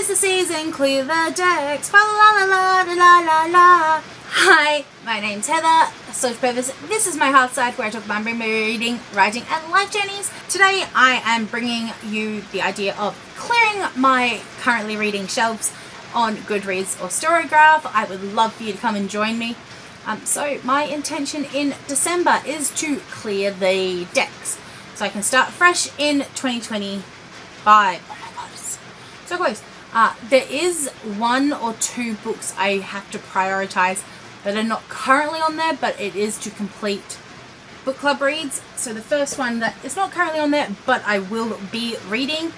'Tis the season, clear the decks, fa la la la la la la la. Hi, my name's Heather, Salter-Purves. This is my heart side where I talk about my reading, writing and life journeys. Today I am bringing you the idea of clearing my currently reading shelves on Goodreads or Storygraph. I would love for you to come and join me. So my intention in December is to clear the decks so I can start fresh in 2025. Oh my god, it's so close. There is one or two books I have to prioritize that are not currently on there, but it is to complete book club reads. So the first one that is not currently on there, but I will be reading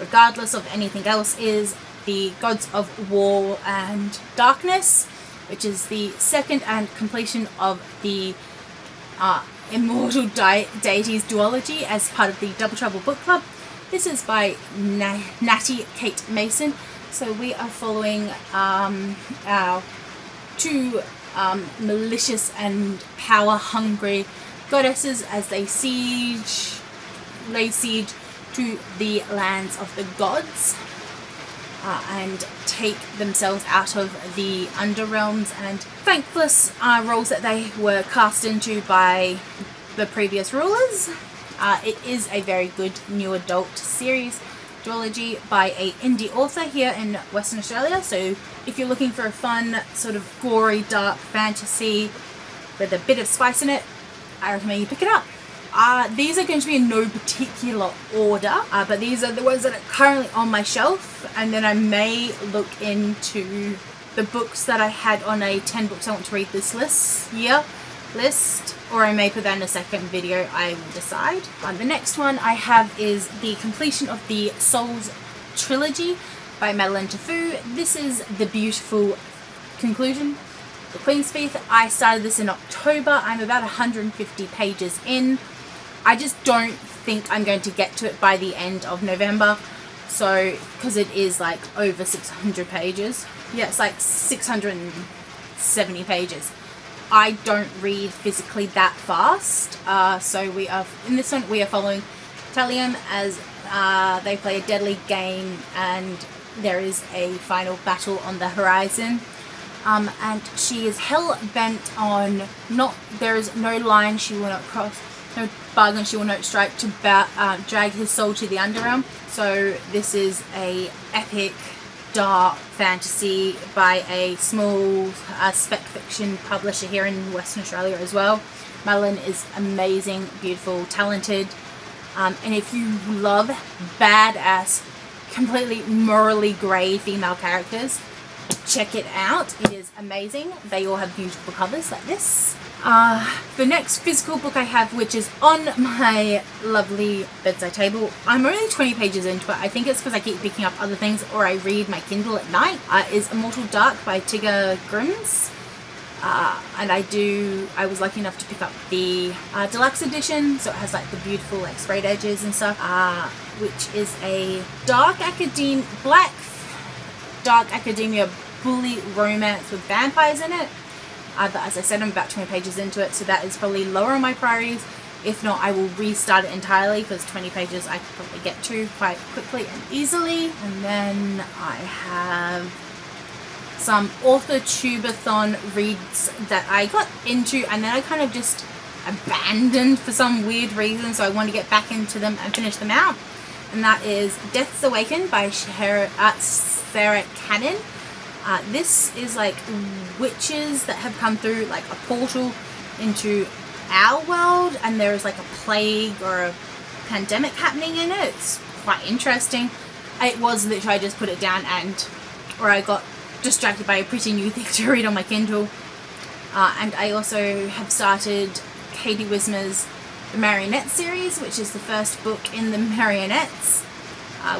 regardless of anything else, is The Gods of War and Darkness, which is the second and completion of the Immortal Deities duology as part of the Double Trouble book club. This is by Natty Kate Mason. So we are following our two malicious and power-hungry goddesses as they lay siege to the lands of the gods and take themselves out of the underrealms and thankless roles that they were cast into by the previous rulers. It is a very good new adult series duology by a indie author here in Western Australia. So if you're looking for a fun sort of gory dark fantasy with a bit of spice in it, I recommend you pick it up. These are going to be in no particular order, but these are the ones that are currently on my shelf, and then I may look into the books that I had on a 10 books I want to read this list, or I may put that in a second video. I will decide. The next one I have is the completion of the Souls trilogy by Madeline Tafu. This is the beautiful conclusion, The Queen's Faith. I started this in October. I'm about 150 pages in. I just don't think I'm going to get to it by the end of November. So, because it is like over 600 pages. Yeah, it's like 670 pages. I don't read physically that fast. So we are, in this one, we are following Talium as they play a deadly game and there is a final battle on the horizon. And she is hell-bent on there is no line she will not cross, no bargain she will not strike to drag his soul to the underrealm. So this is a epic dark fantasy by a small spec fiction publisher here in Western Australia as well. Madeline is amazing, beautiful, talented, and if you love badass, completely morally grey female characters, check it out. It is amazing. They all have beautiful covers like this. The next physical book I have, which is on my lovely bedside table, I'm only 20 pages into it. I think it's because I keep picking up other things or I read my Kindle at night. Is Immortal Dark by Tigger Grims. And I was lucky enough to pick up the deluxe edition, so it has like the beautiful like sprayed edges and stuff, which is a dark academia bully romance with vampires in it. But as I said, I'm about 20 pages into it, so that is probably lower on my priorities. If not, I will restart it entirely, because 20 pages I could probably get to quite quickly and easily. And then I have some authortube-a-thon reads that I got into and then I kind of just abandoned for some weird reason, so I want to get back into them and finish them out. And that is Death's Awakened by Sarah Cannon. This is like witches that have come through like a portal into our world, and there is like a plague or a pandemic happening in it. It's quite interesting. It was literally, I just put it down or I got distracted by a pretty new thing to read on my Kindle. And I also have started Katie Wismer's The Marionette series, which is the first book in the Marionettes,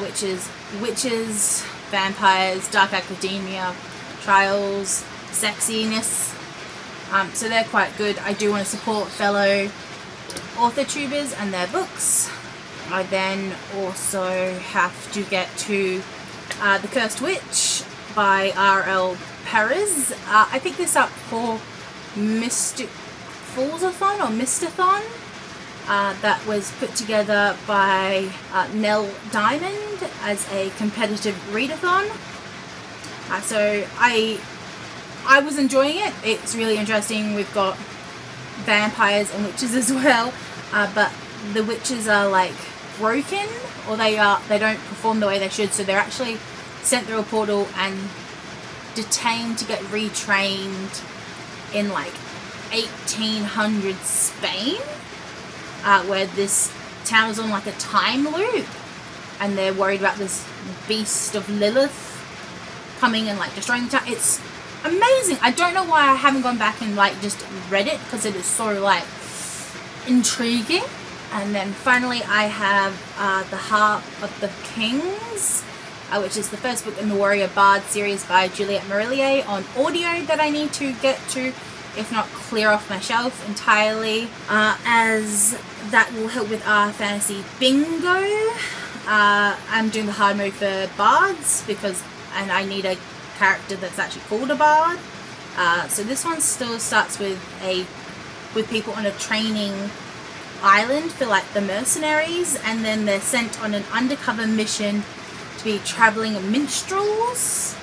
which is witches, vampires, dark academia, trials, sexiness. So they're quite good. I do want to support fellow authortubers and their books. I then also have to get to The Cursed Witch by R.L. Perez. I picked this up for Mystic Falls-a-thon or Mistathon. that was put together by Nell Diamond as a competitive readathon. So I was enjoying it. It's really interesting. We've got vampires and witches as well, but the witches are like broken, or they don't perform the way they should, so they're actually sent through a portal and detained to get retrained in like 1800 Spain, where this town is on like a time loop, and they're worried about this beast of Lilith coming and like destroying the town. It's amazing. I don't know why I haven't gone back and like just read it, because it is so like intriguing. And then finally I have The Harp of the Kings, which is the first book in the Warrior Bard series by Juliette Marillier on audio that I need to get to, if not clear off my shelf entirely, as that will help with our fantasy bingo. I'm doing the hard mode for bards and I need a character that's actually called a bard. So this one still starts with people on a training island for like the mercenaries, and then they're sent on an undercover mission to be traveling minstrels.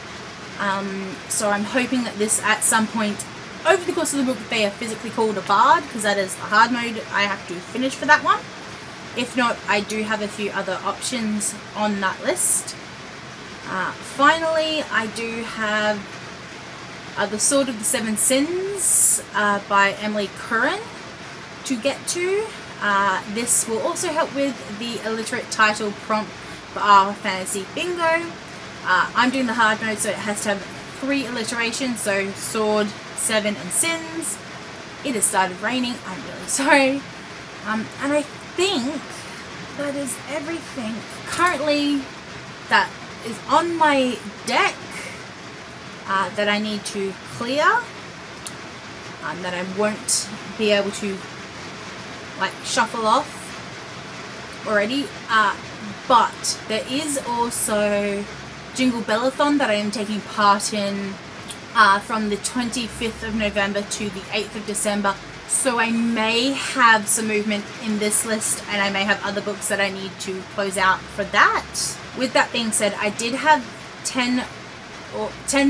So I'm hoping that this at some point over the course of the book they are physically called a bard, because that is the hard mode I have to finish for that one. If not, I do have a few other options on that list. Finally, I do have The Sword of the Seven Sins by Emily Curran to get to. This will also help with the illiterate title prompt for our fantasy bingo. I'm doing the hard mode, so it has to have 3 alliterations, so sword, 7 and sins. It has started raining, I'm really sorry. And I think that is everything currently that is on my deck that I need to clear, that I won't be able to like shuffle off already, but there is also Jingle Bellathon that I am taking part in from the 25th of November to the 8th of December, so I may have some movement in this list, and I may have other books that I need to close out for that. With that being said, I did have 10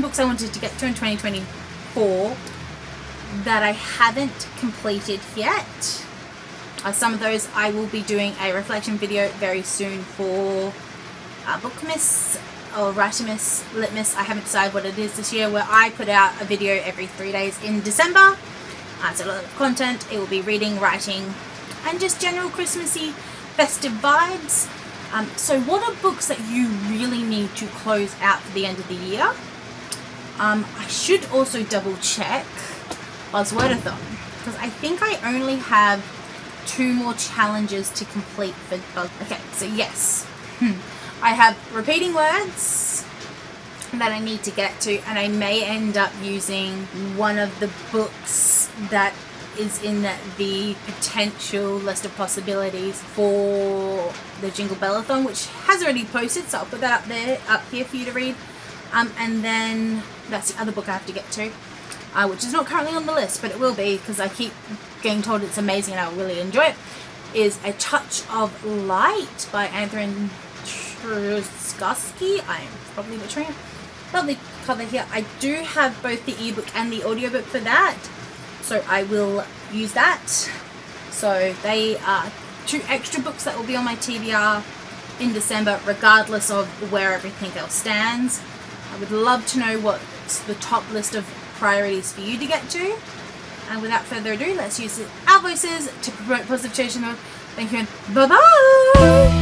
books I wanted to get to in 2024 that I haven't completed yet. Some of those I will be doing a reflection video very soon for Bookmas or Writermas, Litmas. I haven't decided what it is this year, where I put out a video every 3 days in December. So a lot of content. It will be reading, writing, and just general Christmassy festive vibes. So what are books that you really need to close out for the end of the year? I should also double check Buzzwordathon, because I think I only have 2 more challenges to complete for Buzz. Okay, so yes, I have repeating words that I need to get to, and I may end up using one of the books that is in the potential list of possibilities for the Jingle Bellathon, which has already posted, so I'll put that up here for you to read. And then that's the other book I have to get to, which is not currently on the list, but it will be, because I keep getting told it's amazing and I'll really enjoy it, is A Touch of Light by Anthony Truskowski. I am probably butchering it. Lovely cover here. I do have both the ebook and the audiobook for that, so I will use that. So they are 2 extra books that will be on my TBR in December, regardless of where everything else stands. I would love to know what's the top list of priorities for you to get to. And without further ado, let's use our voices to promote positive change in the world. Thank you and bye-bye!